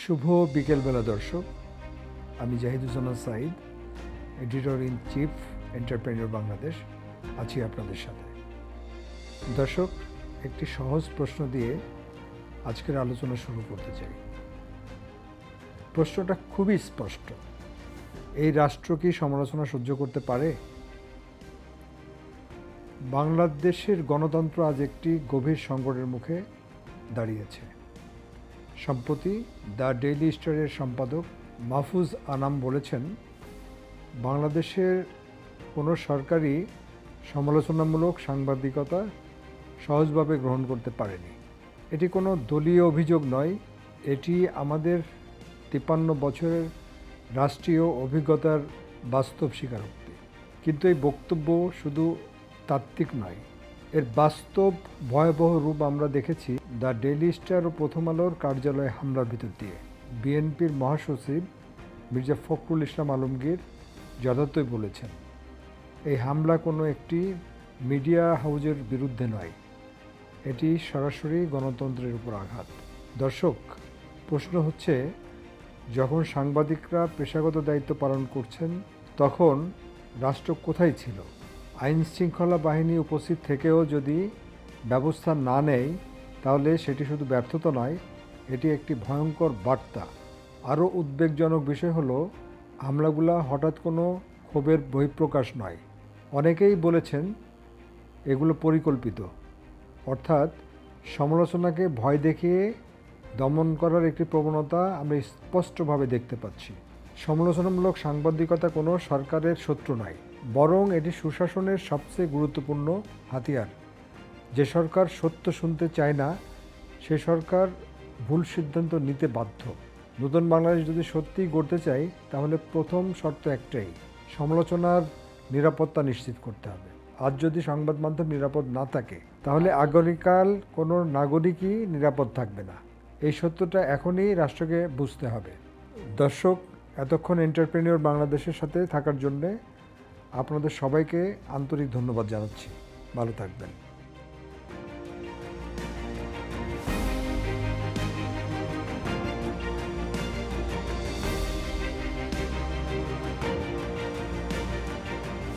শুভ বিকেলবেলা দর্শক, আমি Jahiduzzaman Saeed, editor in chief, entrepreneur Bangladesh আছি আপনাদের সাথে। দর্শক, একটি সহজ প্রশ্ন দিয়ে আজকের আলোচনা শুরু করতে চাই। প্রশ্নটা খুবই স্পষ্ট, এই রাষ্ট্র কি সমালোচনা সহ্য করতে পারে? বাংলাদেশের গণতন্ত্র আজ একটি গভীর সংকটের মুখে দাঁড়িয়েছে। সম্প্রতি দ্য ডেইলি স্টারের সম্পাদক মাহফুজ আনাম বলেছেন, বাংলাদেশের কোনো সরকারই সমালোচনামূলক সাংবাদিকতা সহজভাবে গ্রহণ করতে পারেনি। এটি কোনো দলীয় অভিযোগ নয়, এটি আমাদের 53 বছরের রাষ্ট্রীয় অভিজ্ঞতার বাস্তব স্বীকারোক্তি। কিন্তু এই বক্তব্য শুধু তাত্ত্বিক নয়, এর বাস্তব ভয়াবহ রূপ আমরা দেখেছি দ্য ডেইলি স্টার ও প্রথম আলোর কার্যালয়ে হামলার ভিতর দিয়ে। বিএনপির মহাসচিব মির্জা ফখরুল ইসলাম আলমগীর যথার্থই বলেছেন, এই হামলা কোনো একটি মিডিয়া হাউজের বিরুদ্ধে নয়, এটি সরাসরি গণতন্ত্রের উপর আঘাত। দর্শক, প্রশ্ন হচ্ছে, যখন সাংবাদিকরা পেশাগত দায়িত্ব পালন করছেন তখন রাষ্ট্র কোথায় ছিল? আইন শৃঙ্খলা বাহিনী উপস্থিত থেকেও যদি ব্যবস্থা না নেয় তাহলে সেটি শুধু ব্যর্থতা নয়, এটি একটি ভয়ঙ্কর বার্তা। আরও উদ্বেগজনক বিষয় হলো, হামলাগুলো হঠাৎ কোনো ক্ষোভের বহিঃপ্রকাশ নয়। অনেকেই বলেছেন এগুলো পরিকল্পিত, অর্থাৎ সমালোচনাকে ভয় দেখিয়ে দমন করার একটি প্রবণতা আমরা স্পষ্টভাবে দেখতে পাচ্ছি। সমালোচনামূলক সাংবাদিকতা কোনো সরকারের শত্রু নয়, বরং এটি সুশাসনের সবচেয়ে গুরুত্বপূর্ণ হাতিয়ার। যে সরকার সত্য শুনতে চায় না, সে সরকার ভুল সিদ্ধান্ত নিতে বাধ্য। নতুন বাংলাদেশ যদি সত্যিই গড়তে চাই তাহলে প্রথম শর্ত একটাই, সমালোচনার নিরাপত্তা নিশ্চিত করতে হবে। আজ যদি সংবাদ মাধ্যম নিরাপদ না থাকে তাহলে আগামীকাল কোনো নাগরিকই নিরাপদ থাকবে না। এই সত্যটা এখনই রাষ্ট্রকে বুঝতে হবে। দর্শক, এতক্ষণ এন্টারপ্রেনিউর বাংলাদেশের সাথে থাকার জন্যে আপনাদের সবাইকে আন্তরিক ধন্যবাদ জানাচ্ছি। ভালো থাকবেন।